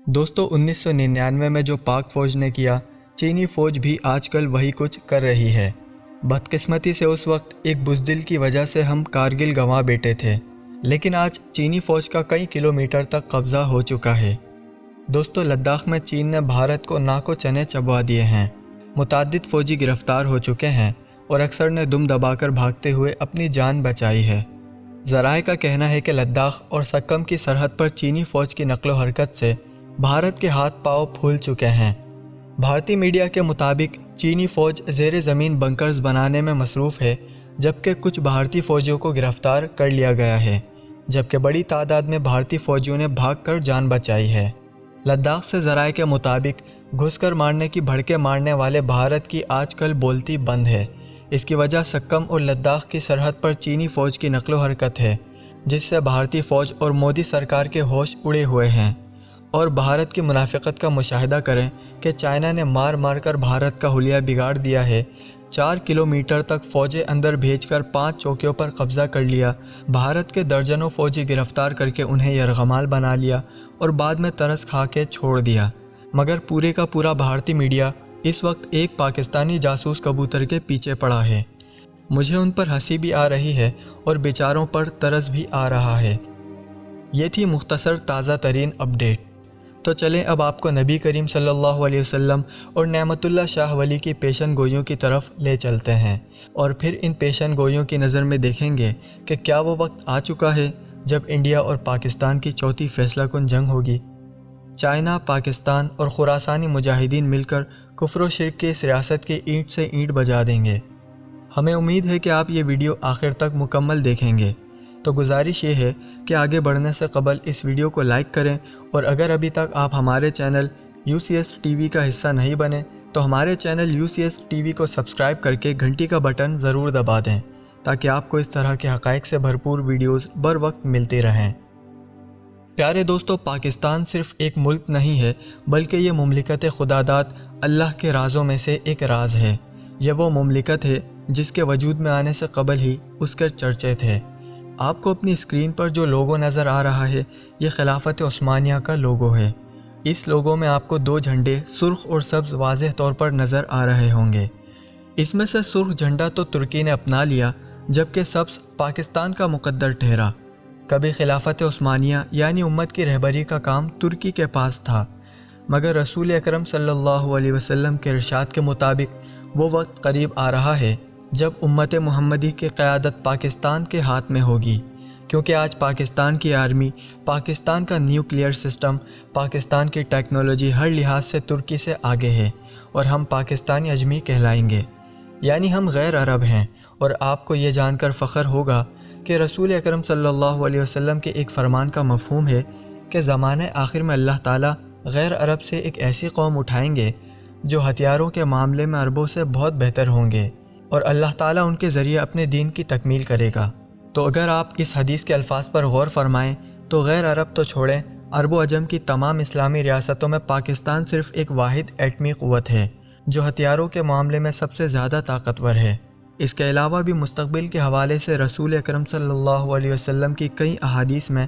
دوستو 1999 میں جو پاک فوج نے کیا، چینی فوج بھی آج کل وہی کچھ کر رہی ہے۔ بدقسمتی سے اس وقت ایک بزدل کی وجہ سے ہم کارگل گنوا بیٹھے تھے، لیکن آج چینی فوج کا کئی کلومیٹر تک قبضہ ہو چکا ہے۔ دوستو لداخ میں چین نے بھارت کو ناکو چنے چبوا دیے ہیں۔ متعدد فوجی گرفتار ہو چکے ہیں اور اکثر نے دم دبا کر بھاگتے ہوئے اپنی جان بچائی ہے۔ ذرائع کا کہنا ہے کہ لداخ اور سکم کی سرحد پر چینی فوج کی نقل و حرکت سے بھارت کے ہاتھ پاؤں پھول چکے ہیں۔ بھارتی میڈیا کے مطابق چینی فوج زیر زمین بنکرز بنانے میں مصروف ہے، جبکہ کچھ بھارتی فوجیوں کو گرفتار کر لیا گیا ہے، جبکہ بڑی تعداد میں بھارتی فوجیوں نے بھاگ کر جان بچائی ہے۔ لداخ سے ذرائع کے مطابق گھس کر مارنے کی بھڑکے مارنے والے بھارت کی آج کل بولتی بند ہے۔ اس کی وجہ سکم اور لداخ کی سرحد پر چینی فوج کی نقل و حرکت ہے، جس سے بھارتی فوج اور مودی سرکار کے ہوش اڑے ہوئے ہیں۔ اور بھارت کی منافقت کا مشاہدہ کریں کہ چائنا نے مار مار کر بھارت کا حلیہ بگاڑ دیا ہے۔ 4 کلومیٹر تک فوجیں اندر بھیج کر 5 چوکیوں پر قبضہ کر لیا، بھارت کے درجنوں فوجی گرفتار کر کے انہیں یرغمال بنا لیا اور بعد میں ترس کھا کے چھوڑ دیا۔ مگر پورے کا پورا بھارتی میڈیا اس وقت ایک پاکستانی جاسوس کبوتر کے پیچھے پڑا ہے۔ مجھے ان پر ہنسی بھی آ رہی ہے اور بیچاروں پر ترس بھی آ رہا ہے۔ یہ تھی مختصر تازہ ترین اپڈیٹ۔ تو چلیں اب آپ کو نبی کریم صلی اللہ علیہ وسلم اور نعمت اللہ شاہ ولی کی پیشن گوئیوں کی طرف لے چلتے ہیں، اور پھر ان پیشن گوئیوں کی نظر میں دیکھیں گے کہ کیا وہ وقت آ چکا ہے جب انڈیا اور پاکستان کی چوتھی فیصلہ کن جنگ ہوگی۔ چائنا، پاکستان اور خراسانی مجاہدین مل کر کفر و شرک کی اس ریاست کی اینٹ سے اینٹ بجا دیں گے۔ ہمیں امید ہے کہ آپ یہ ویڈیو آخر تک مکمل دیکھیں گے۔ تو گزارش یہ ہے کہ آگے بڑھنے سے قبل اس ویڈیو کو لائک کریں، اور اگر ابھی تک آپ ہمارے چینل UCS TV کا حصہ نہیں بنے تو ہمارے چینل UCS TV کو سبسکرائب کر کے گھنٹی کا بٹن ضرور دبا دیں، تاکہ آپ کو اس طرح کے حقائق سے بھرپور ویڈیوز بر وقت ملتی رہیں۔ پیارے دوستو، پاکستان صرف ایک ملک نہیں ہے، بلکہ یہ مملکت خداداد اللہ کے رازوں میں سے ایک راز ہے۔ یہ وہ مملکت ہے جس کے وجود میں آنے سے قبل ہی اس کے چرچے تھے۔ آپ کو اپنی اسکرین پر جو لوگو نظر آ رہا ہے، یہ خلافت عثمانیہ کا لوگو ہے۔ اس لوگو میں آپ کو 2 جھنڈے سرخ اور سبز واضح طور پر نظر آ رہے ہوں گے۔ اس میں سے سرخ جھنڈا تو ترکی نے اپنا لیا، جبکہ سبز پاکستان کا مقدر ٹھہرا۔ کبھی خلافت عثمانیہ یعنی امت کی رہبری کا کام ترکی کے پاس تھا، مگر رسول اکرم صلی اللہ علیہ وسلم کے ارشاد کے مطابق وہ وقت قریب آ رہا ہے جب امت محمدی کی قیادت پاکستان کے ہاتھ میں ہوگی، کیونکہ آج پاکستان کی آرمی، پاکستان کا نیوکلیئر سسٹم، پاکستان کی ٹیکنالوجی ہر لحاظ سے ترکی سے آگے ہے، اور ہم پاکستانی اجمی کہلائیں گے، یعنی ہم غیر عرب ہیں۔ اور آپ کو یہ جان کر فخر ہوگا کہ رسول اکرم صلی اللہ علیہ وسلم کے ایک فرمان کا مفہوم ہے کہ زمانے آخر میں اللہ تعالیٰ غیر عرب سے ایک ایسی قوم اٹھائیں گے جو ہتھیاروں کے معاملے میں عربوں سے بہت بہتر ہوں گے، اور اللہ تعالیٰ ان کے ذریعے اپنے دین کی تکمیل کرے گا۔ تو اگر آپ اس حدیث کے الفاظ پر غور فرمائیں تو غیر عرب تو چھوڑیں، عرب و عجم کی تمام اسلامی ریاستوں میں پاکستان صرف ایک واحد ایٹمی قوت ہے جو ہتھیاروں کے معاملے میں سب سے زیادہ طاقتور ہے۔ اس کے علاوہ بھی مستقبل کے حوالے سے رسول اکرم صلی اللہ علیہ وسلم کی کئی احادیث میں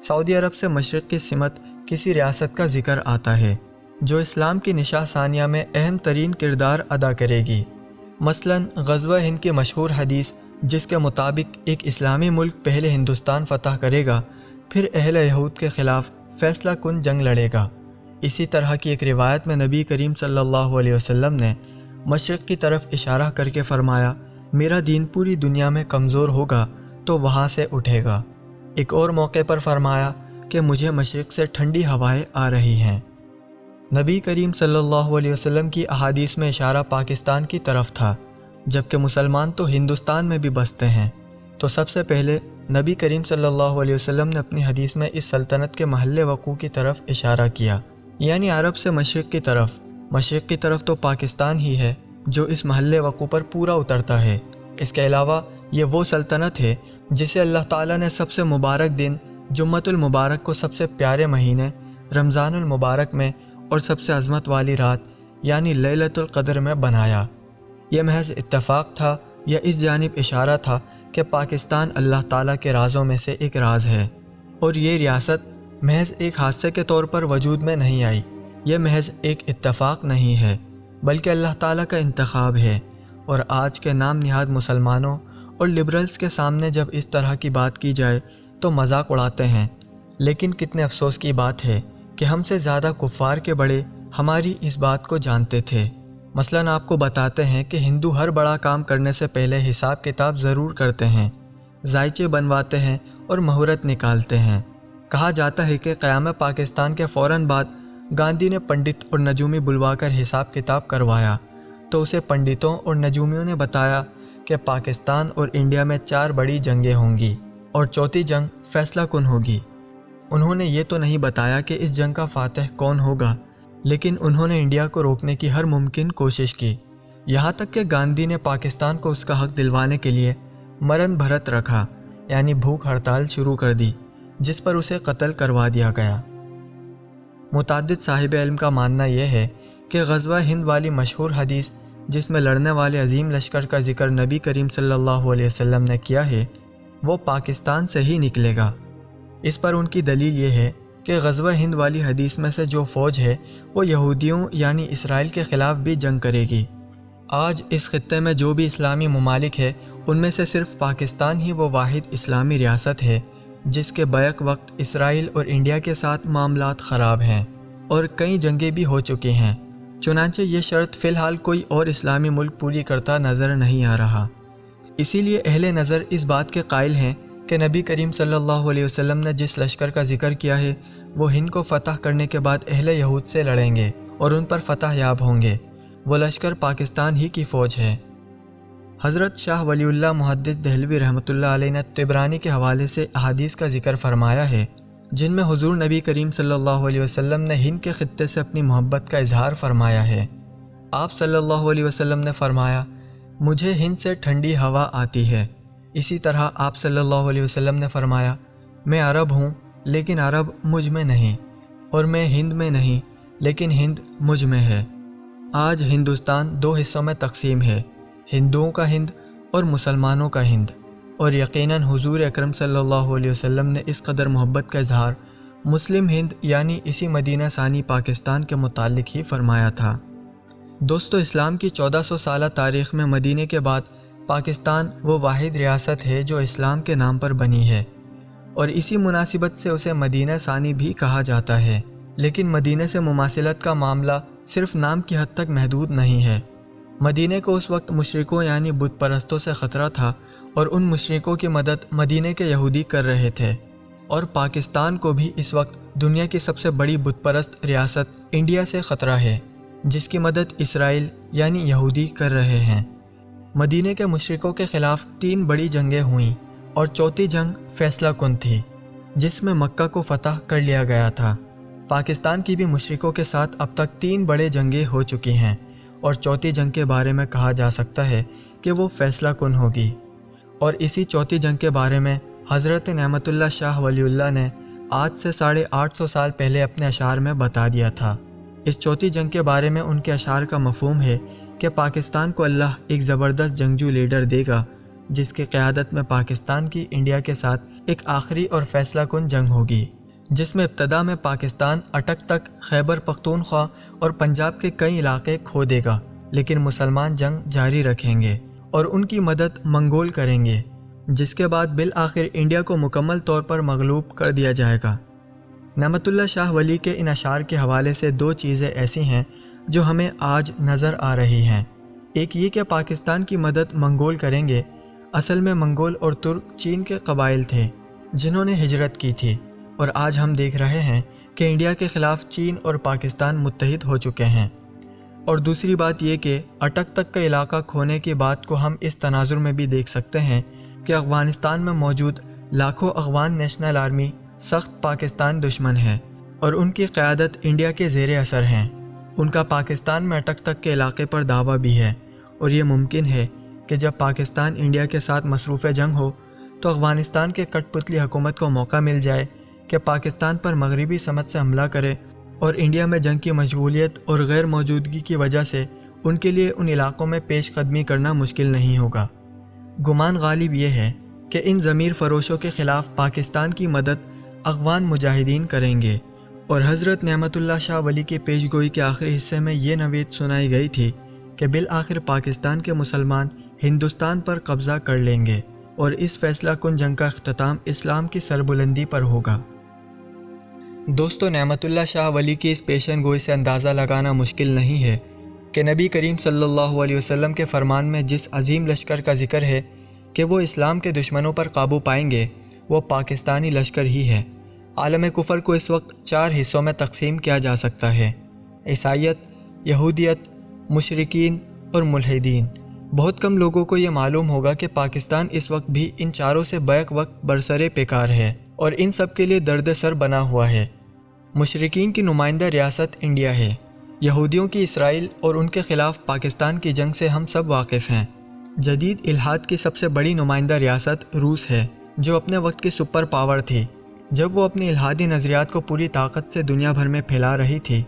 سعودی عرب سے مشرق کی سمت کسی ریاست کا ذکر آتا ہے جو اسلام کی نشاء ثانیہ میں اہم ترین کردار ادا کرے گی۔ مثلاً غزوہ ہند کی مشہور حدیث جس کے مطابق ایک اسلامی ملک پہلے ہندوستان فتح کرے گا، پھر اہل یہود کے خلاف فیصلہ کن جنگ لڑے گا۔ اسی طرح کی ایک روایت میں نبی کریم صلی اللہ علیہ وسلم نے مشرق کی طرف اشارہ کر کے فرمایا، میرا دین پوری دنیا میں کمزور ہوگا تو وہاں سے اٹھے گا۔ ایک اور موقع پر فرمایا کہ مجھے مشرق سے ٹھنڈی ہوائیں آ رہی ہیں۔ نبی کریم صلی اللہ علیہ وسلم کی احادیث میں اشارہ پاکستان کی طرف تھا، جبکہ مسلمان تو ہندوستان میں بھی بستے ہیں۔ تو سب سے پہلے نبی کریم صلی اللہ علیہ وسلم نے اپنی حدیث میں اس سلطنت کے محل وقوع کی طرف اشارہ کیا، یعنی عرب سے مشرق کی طرف۔ مشرق کی طرف تو پاکستان ہی ہے جو اس محل وقوع پر پورا اترتا ہے۔ اس کے علاوہ یہ وہ سلطنت ہے جسے اللہ تعالیٰ نے سب سے مبارک دن جمعۃ المبارک کو سب سے پیارے مہینے رمضان المبارک میں اور سب سے عظمت والی رات یعنی لیلۃ القدر میں بنایا۔ یہ محض اتفاق تھا یا اس جانب اشارہ تھا کہ پاکستان اللہ تعالیٰ کے رازوں میں سے ایک راز ہے، اور یہ ریاست محض ایک حادثے کے طور پر وجود میں نہیں آئی۔ یہ محض ایک اتفاق نہیں ہے بلکہ اللہ تعالیٰ کا انتخاب ہے۔ اور آج کے نام نہاد مسلمانوں اور لبرلز کے سامنے جب اس طرح کی بات کی جائے تو مذاق اڑاتے ہیں، لیکن کتنے افسوس کی بات ہے کہ ہم سے زیادہ کفار کے بڑے ہماری اس بات کو جانتے تھے۔ مثلاً آپ کو بتاتے ہیں کہ ہندو ہر بڑا کام کرنے سے پہلے حساب کتاب ضرور کرتے ہیں، ذائچے بنواتے ہیں اور مہورت نکالتے ہیں۔ کہا جاتا ہے کہ قیام پاکستان کے فوراً بعد گاندھی نے پنڈت اور نجومی بلوا کر حساب کتاب کروایا تو اسے پنڈتوں اور نجومیوں نے بتایا کہ پاکستان اور انڈیا میں 4 بڑی جنگیں ہوں گی اور چوتھی جنگ فیصلہ کن ہوگی۔ انہوں نے یہ تو نہیں بتایا کہ اس جنگ کا فاتح کون ہوگا، لیکن انہوں نے انڈیا کو روکنے کی ہر ممکن کوشش کی، یہاں تک کہ گاندھی نے پاکستان کو اس کا حق دلوانے کے لیے مرن بھرت رکھا، یعنی بھوک ہڑتال شروع کر دی، جس پر اسے قتل کروا دیا گیا۔ متعدد صاحب علم کا ماننا یہ ہے کہ غزوہ ہند والی مشہور حدیث جس میں لڑنے والے عظیم لشکر کا ذکر نبی کریم صلی اللہ علیہ وسلم نے کیا ہے وہ پاکستان سے ہی نکلے گا۔ اس پر ان کی دلیل یہ ہے کہ غزوہ ہند والی حدیث میں سے جو فوج ہے وہ یہودیوں یعنی اسرائیل کے خلاف بھی جنگ کرے گی۔ آج اس خطے میں جو بھی اسلامی ممالک ہے ان میں سے صرف پاکستان ہی وہ واحد اسلامی ریاست ہے جس کے بیک وقت اسرائیل اور انڈیا کے ساتھ معاملات خراب ہیں اور کئی جنگیں بھی ہو چکی ہیں۔ چنانچہ یہ شرط فی الحال کوئی اور اسلامی ملک پوری کرتا نظر نہیں آ رہا۔ اسی لیے اہل نظر اس بات کے قائل ہیں کہ نبی کریم صلی اللہ علیہ وسلم نے جس لشکر کا ذکر کیا ہے وہ ہند کو فتح کرنے کے بعد اہل یہود سے لڑیں گے اور ان پر فتح یاب ہوں گے۔ وہ لشکر پاکستان ہی کی فوج ہے۔ حضرت شاہ ولی اللہ محدث دہلوی رحمۃ اللہ علیہ نے طبرانی کے حوالے سے احادیث کا ذکر فرمایا ہے جن میں حضور نبی کریم صلی اللہ علیہ وسلم نے ہند کے خطے سے اپنی محبت کا اظہار فرمایا ہے۔ آپ صلی اللہ علیہ وسلم نے فرمایا، مجھے ہند سے ٹھنڈی ہوا آتی ہے۔ اسی طرح آپ صلی اللہ علیہ وسلم نے فرمایا، میں عرب ہوں لیکن عرب مجھ میں نہیں، اور میں ہند میں نہیں لیکن ہند مجھ میں ہے۔ آج ہندوستان 2 حصوں میں تقسیم ہے، ہندوؤں کا ہند اور مسلمانوں کا ہند، اور یقیناً حضور اکرم صلی اللہ علیہ وسلم نے اس قدر محبت کا اظہار مسلم ہند یعنی اسی مدینہ ثانی پاکستان کے متعلق ہی فرمایا تھا۔ دوستو، اسلام کی 1400 سالہ تاریخ میں مدینہ کے بعد پاکستان وہ واحد ریاست ہے جو اسلام کے نام پر بنی ہے، اور اسی مناسبت سے اسے مدینہ ثانی بھی کہا جاتا ہے۔ لیکن مدینہ سے مماثلت کا معاملہ صرف نام کی حد تک محدود نہیں ہے۔ مدینہ کو اس وقت مشرکوں یعنی بت پرستوں سے خطرہ تھا اور ان مشرکوں کی مدد مدینہ کے یہودی کر رہے تھے، اور پاکستان کو بھی اس وقت دنیا کی سب سے بڑی بت پرست ریاست انڈیا سے خطرہ ہے جس کی مدد اسرائیل یعنی یہودی کر رہے ہیں۔ مدینہ کے مشرکوں کے خلاف 3 بڑی جنگیں ہوئیں اور چوتھی جنگ فیصلہ کن تھی جس میں مکہ کو فتح کر لیا گیا تھا۔ پاکستان کی بھی مشرکوں کے ساتھ اب تک 3 بڑے جنگیں ہو چکی ہیں، اور چوتھی جنگ کے بارے میں کہا جا سکتا ہے کہ وہ فیصلہ کن ہوگی۔ اور اسی چوتھی جنگ کے بارے میں حضرت نعمت اللہ شاہ ولی اللہ نے آج سے 850 سال پہلے اپنے اشعار میں بتا دیا تھا۔ اس چوتھی جنگ کے بارے میں ان کے اشعار کا مفہوم ہے کہ پاکستان کو اللہ ایک زبردست جنگجو لیڈر دے گا جس کی قیادت میں پاکستان کی انڈیا کے ساتھ ایک آخری اور فیصلہ کن جنگ ہوگی، جس میں ابتدا میں پاکستان اٹک تک خیبر پختونخوا اور پنجاب کے کئی علاقے کھو دے گا، لیکن مسلمان جنگ جاری رکھیں گے اور ان کی مدد منگول کریں گے، جس کے بعد بالآخر انڈیا کو مکمل طور پر مغلوب کر دیا جائے گا۔ نعمت اللہ شاہ ولی کے ان اشعار کے حوالے سے 2 چیزیں ایسی ہیں جو ہمیں آج نظر آ رہی ہیں۔ ایک یہ کہ پاکستان کی مدد منگول کریں گے، اصل میں منگول اور ترک چین کے قبائل تھے جنہوں نے ہجرت کی تھی، اور آج ہم دیکھ رہے ہیں کہ انڈیا کے خلاف چین اور پاکستان متحد ہو چکے ہیں۔ اور دوسری بات یہ کہ اٹک تک کا علاقہ کھونے کی بات کو ہم اس تناظر میں بھی دیکھ سکتے ہیں کہ افغانستان میں موجود لاکھوں افغان نیشنل آرمی سخت پاکستان دشمن ہیں اور ان کی قیادت انڈیا کے زیر اثر ہیں۔ ان کا پاکستان میں اٹک تک کے علاقے پر دعویٰ بھی ہے، اور یہ ممکن ہے کہ جب پاکستان انڈیا کے ساتھ مصروف جنگ ہو تو افغانستان کے کٹ پتلی حکومت کو موقع مل جائے کہ پاکستان پر مغربی سمت سے حملہ کرے، اور انڈیا میں جنگ کی مشغولیت اور غیر موجودگی کی وجہ سے ان کے لیے ان علاقوں میں پیش قدمی کرنا مشکل نہیں ہوگا۔ گمان غالب یہ ہے کہ ان ضمیر فروشوں کے خلاف پاکستان کی مدد افغان مجاہدین کریں گے، اور حضرت نعمت اللہ شاہ ولی کی پیش گوئی کے آخری حصے میں یہ نوید سنائی گئی تھی کہ بالآخر پاکستان کے مسلمان ہندوستان پر قبضہ کر لیں گے اور اس فیصلہ کن جنگ کا اختتام اسلام کی سربلندی پر ہوگا۔ دوستو، نعمت اللہ شاہ ولی کی اس پیشن گوئی سے اندازہ لگانا مشکل نہیں ہے کہ نبی کریم صلی اللہ علیہ وسلم کے فرمان میں جس عظیم لشکر کا ذکر ہے کہ وہ اسلام کے دشمنوں پر قابو پائیں گے، وہ پاکستانی لشکر ہی ہے۔ عالم کفر کو اس وقت 4 حصوں میں تقسیم کیا جا سکتا ہے: عیسائیت، یہودیت، مشرکین اور ملحدین۔ بہت کم لوگوں کو یہ معلوم ہوگا کہ پاکستان اس وقت بھی ان چاروں سے بیک وقت برسر پیکار ہے اور ان سب کے لیے درد سر بنا ہوا ہے۔ مشرکین کی نمائندہ ریاست انڈیا ہے، یہودیوں کی اسرائیل، اور ان کے خلاف پاکستان کی جنگ سے ہم سب واقف ہیں۔ جدید الحاد کی سب سے بڑی نمائندہ ریاست روس ہے، جو اپنے وقت کی سپر پاور تھی۔ جب وہ اپنی الحادی نظریات کو پوری طاقت سے دنیا بھر میں پھیلا رہی تھی،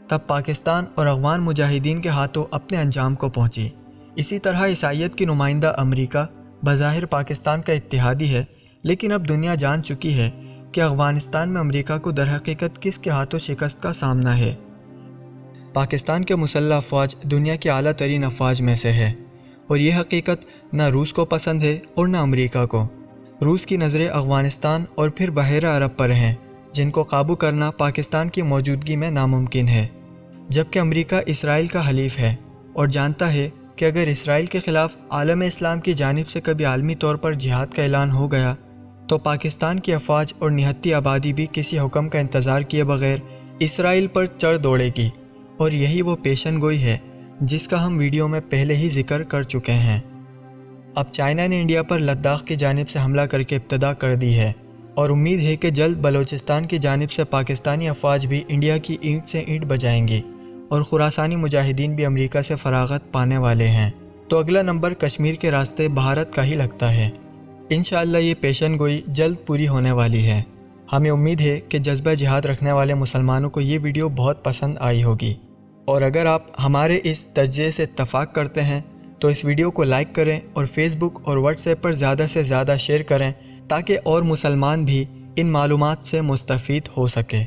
تب پاکستان اور افغان مجاہدین کے ہاتھوں اپنے انجام کو پہنچی۔ اسی طرح عیسائیت کی نمائندہ امریکہ بظاہر پاکستان کا اتحادی ہے، لیکن اب دنیا جان چکی ہے کہ افغانستان میں امریکہ کو درحقیقت کس کے ہاتھوں شکست کا سامنا ہے۔ پاکستان کے مسلح افواج دنیا کی اعلیٰ ترین افواج میں سے ہے، اور یہ حقیقت نہ روس کو پسند ہے اور نہ امریکہ کو۔ روس کی نظریں افغانستان اور پھر بحیرہ عرب پر ہیں، جن کو قابو کرنا پاکستان کی موجودگی میں ناممکن ہے، جبکہ امریکہ اسرائیل کا حلیف ہے اور جانتا ہے کہ اگر اسرائیل کے خلاف عالم اسلام کی جانب سے کبھی عالمی طور پر جہاد کا اعلان ہو گیا تو پاکستان کی افواج اور نہتی آبادی بھی کسی حکم کا انتظار کیے بغیر اسرائیل پر چڑھ دوڑے گی، اور یہی وہ پیشن گوئی ہے جس کا ہم ویڈیو میں پہلے ہی ذکر کر چکے ہیں۔ اب چائنا نے انڈیا پر لداخ کی جانب سے حملہ کر کے ابتدا کر دی ہے، اور امید ہے کہ جلد بلوچستان کی جانب سے پاکستانی افواج بھی انڈیا کی اینٹ سے اینٹ بجائیں گی، اور خراسانی مجاہدین بھی امریکہ سے فراغت پانے والے ہیں۔ تو اگلا نمبر کشمیر کے راستے بھارت کا ہی لگتا ہے۔ انشاءاللہ یہ پیشن گوئی جلد پوری ہونے والی ہے۔ ہمیں امید ہے کہ جذبہ جہاد رکھنے والے مسلمانوں کو یہ ویڈیو بہت پسند آئی ہوگی، اور اگر آپ ہمارے اس تجزیے سے اتفاق کرتے ہیں تو اس ویڈیو کو لائک کریں اور فیس بک اور واٹس ایپ پر زیادہ سے زیادہ شیئر کریں تاکہ اور مسلمان بھی ان معلومات سے مستفید ہو سکے۔